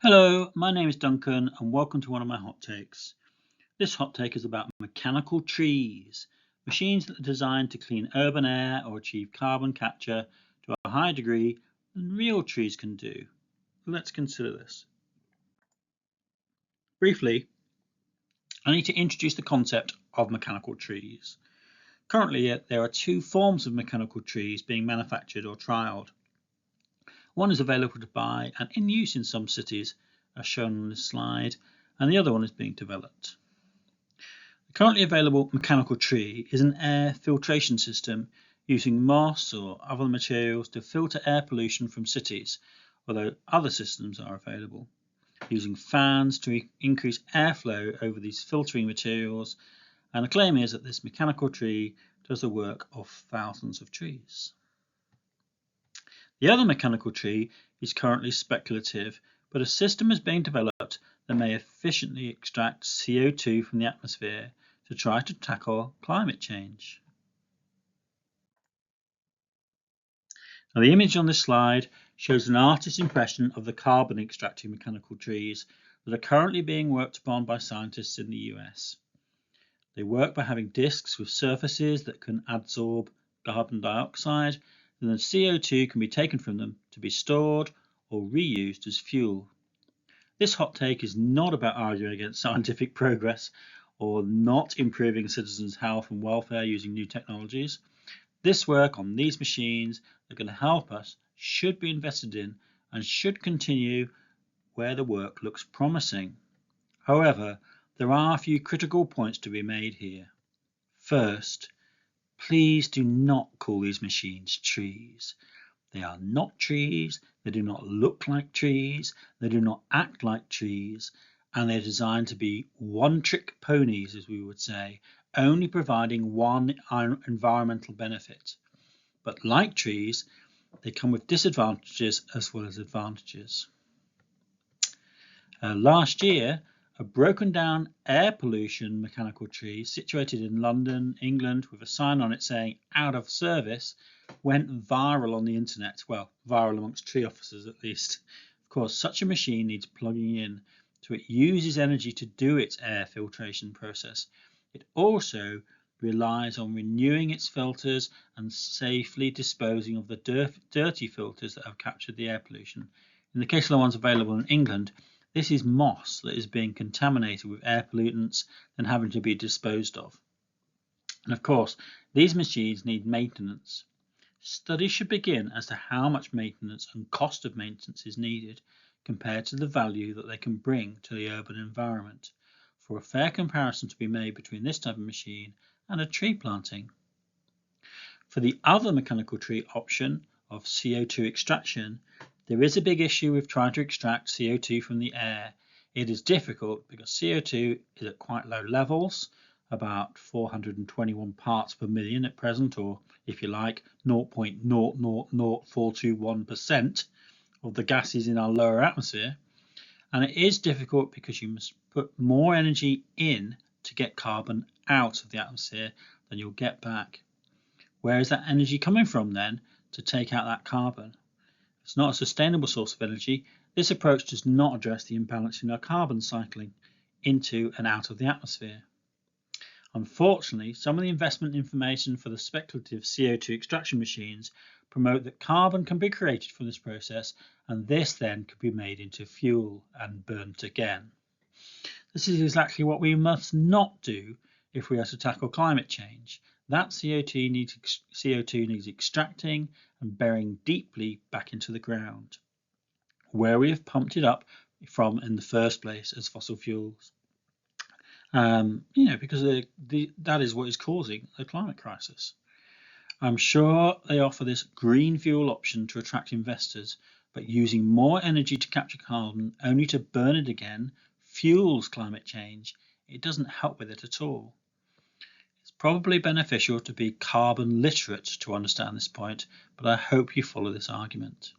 Hello, my name is Duncan and welcome to one of my hot takes. This hot take is about mechanical trees, machines that are designed to clean urban air or achieve carbon capture to a higher degree than real trees can do. Let's consider this. Briefly, I need to introduce the concept of mechanical trees. Currently, there are two forms of mechanical trees being manufactured or trialled. One is available to buy and in use in some cities, as shown on this slide, and the other one is being developed. The currently available mechanical tree is an air filtration system using moss or other materials to filter air pollution from cities, although other systems are available, using fans to increase airflow over these filtering materials, and the claim is that this mechanical tree does the work of thousands of trees. The other mechanical tree is currently speculative, but a system is being developed that may efficiently extract CO2 from the atmosphere to try to tackle climate change. Now, the image on this slide shows an artist's impression of the carbon extracting mechanical trees that are currently being worked upon by scientists in the US. They work by having discs with surfaces that can absorb carbon dioxide, and then CO2 can be taken from them to be stored or reused as fuel. This hot take is not about arguing against scientific progress or not improving citizens' health and welfare using new technologies. This work on these machines that are going to help us should be invested in and should continue where the work looks promising. However, there are a few critical points to be made here. First, please do not call these machines trees. They are not trees, they do not look like trees, they do not act like trees, and they're designed to be one-trick ponies, as we would say, only providing one environmental benefit. But like trees, they come with disadvantages as well as advantages. Last year, a broken down air pollution mechanical tree situated in London, England, with a sign on it saying out of service, went viral on the internet. Well, viral amongst tree officers at least. Of course, such a machine needs plugging in, so it uses energy to do its air filtration process. It also relies on renewing its filters and safely disposing of the dirty filters that have captured the air pollution. In the case of the ones available in England, this is moss that is being contaminated with air pollutants and having to be disposed of. And of course, these machines need maintenance. Studies should begin as to how much maintenance and cost of maintenance is needed compared to the value that they can bring to the urban environment, for a fair comparison to be made between this type of machine and a tree planting. For the other mechanical tree option of CO2 extraction, there is a big issue with trying to extract CO2 from the air. It is difficult because CO2 is at quite low levels, about 421 parts per million at present, or if you like, 0.000421% of the gases in our lower atmosphere. And it is difficult because you must put more energy in to get carbon out of the atmosphere than you'll get back. Where is that energy coming from then to take out that carbon? It's not a sustainable source of energy. This approach does not address the imbalance in our carbon cycling into and out of the atmosphere. Unfortunately, some of the investment information for the speculative CO2 extraction machines promote that carbon can be created from this process, and this then could be made into fuel and burnt again. This is exactly what we must not do if we are to tackle climate change. That CO2 needs extracting and burying deeply back into the ground, where we have pumped it up from in the first place as fossil fuels. Because that is what is causing the climate crisis. I'm sure they offer this green fuel option to attract investors, but using more energy to capture carbon only to burn it again fuels climate change. It doesn't help with it at all. It's probably beneficial to be carbon literate to understand this point, but I hope you follow this argument.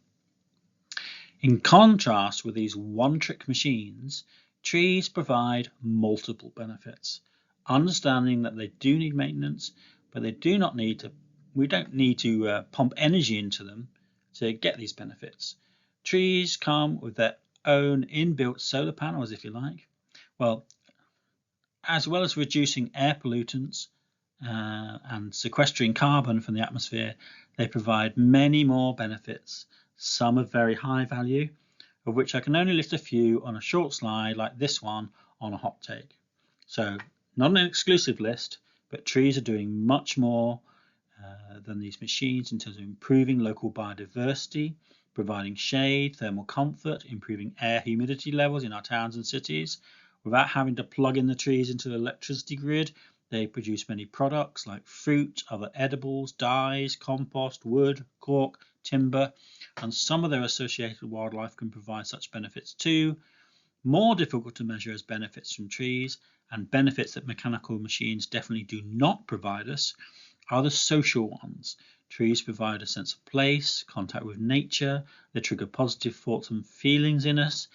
In contrast with these one-trick machines, trees provide multiple benefits. Understanding that they do need maintenance, but we don't need to pump energy into them to get these benefits. Trees come with their own inbuilt solar panels, if you like. Well, as well as reducing air pollutants and sequestering carbon from the atmosphere, they provide many more benefits, some of very high value, of which I can only list a few on a short slide like this one on a hot take. So, not an exclusive list, but trees are doing much more than these machines in terms of improving local biodiversity, providing shade, thermal comfort, improving air humidity levels in our towns and cities. Without having to plug in the trees into the electricity grid, they produce many products like fruit, other edibles, dyes, compost, wood, cork, timber, and some of their associated wildlife can provide such benefits too. More difficult to measure as benefits from trees, and benefits that mechanical machines definitely do not provide us, are the social ones. Trees provide a sense of place, contact with nature, they trigger positive thoughts and feelings in us,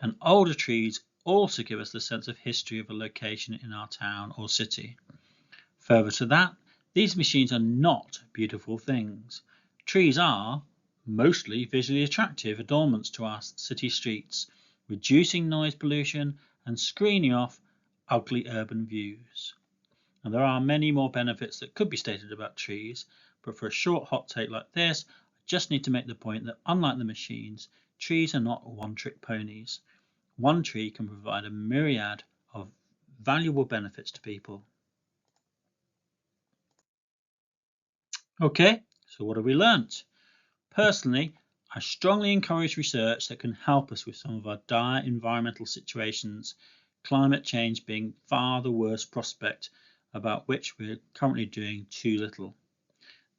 and older trees also give us the sense of history of a location in our town or city. Further to that, these machines are not beautiful things. Trees are mostly visually attractive adornments to our city streets, reducing noise pollution and screening off ugly urban views. And there are many more benefits that could be stated about trees, but for a short hot take like this, I just need to make the point that unlike the machines, trees are not one-trick ponies. One tree can provide a myriad of valuable benefits to people. Okay, so what have we learnt? Personally, I strongly encourage research that can help us with some of our dire environmental situations, climate change being far the worst prospect, about which we're currently doing too little.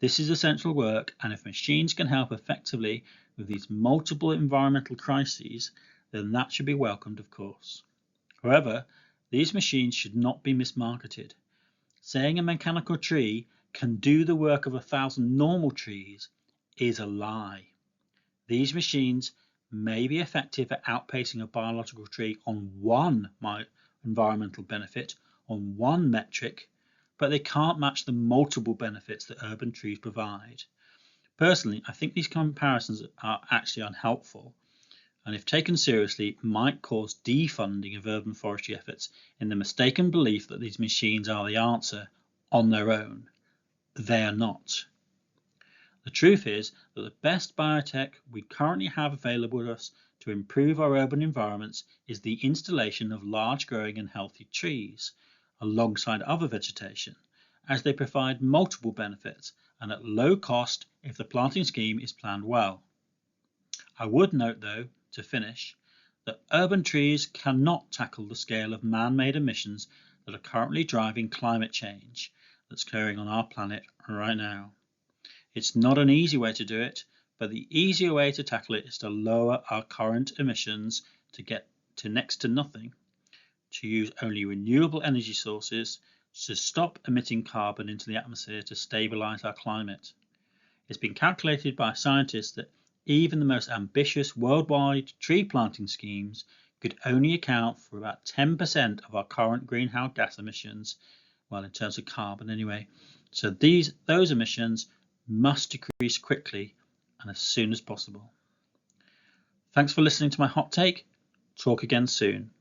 This is essential work, and if machines can help effectively with these multiple environmental crises, then that should be welcomed, of course. However, these machines should not be mismarketed. Saying a mechanical tree can do the work of 1,000 normal trees is a lie. These machines may be effective at outpacing a biological tree on one environmental benefit, on one metric, but they can't match the multiple benefits that urban trees provide. Personally, I think these comparisons are actually unhelpful, and if taken seriously, might cause defunding of urban forestry efforts in the mistaken belief that these machines are the answer on their own. They are not. The truth is that the best biotech we currently have available to us to improve our urban environments is the installation of large growing and healthy trees, alongside other vegetation, as they provide multiple benefits and at low cost if the planting scheme is planned well. I would note though, to finish, that urban trees cannot tackle the scale of man-made emissions that are currently driving climate change that's occurring on our planet right now. It's not an easy way to do it, but the easier way to tackle it is to lower our current emissions to get to next to nothing, to use only renewable energy sources, to stop emitting carbon into the atmosphere to stabilize our climate. It's been calculated by scientists that even the most ambitious worldwide tree planting schemes could only account for about 10% of our current greenhouse gas emissions, well, in terms of carbon anyway. So those emissions must decrease quickly and as soon as possible. Thanks for listening to my hot take. Talk again soon.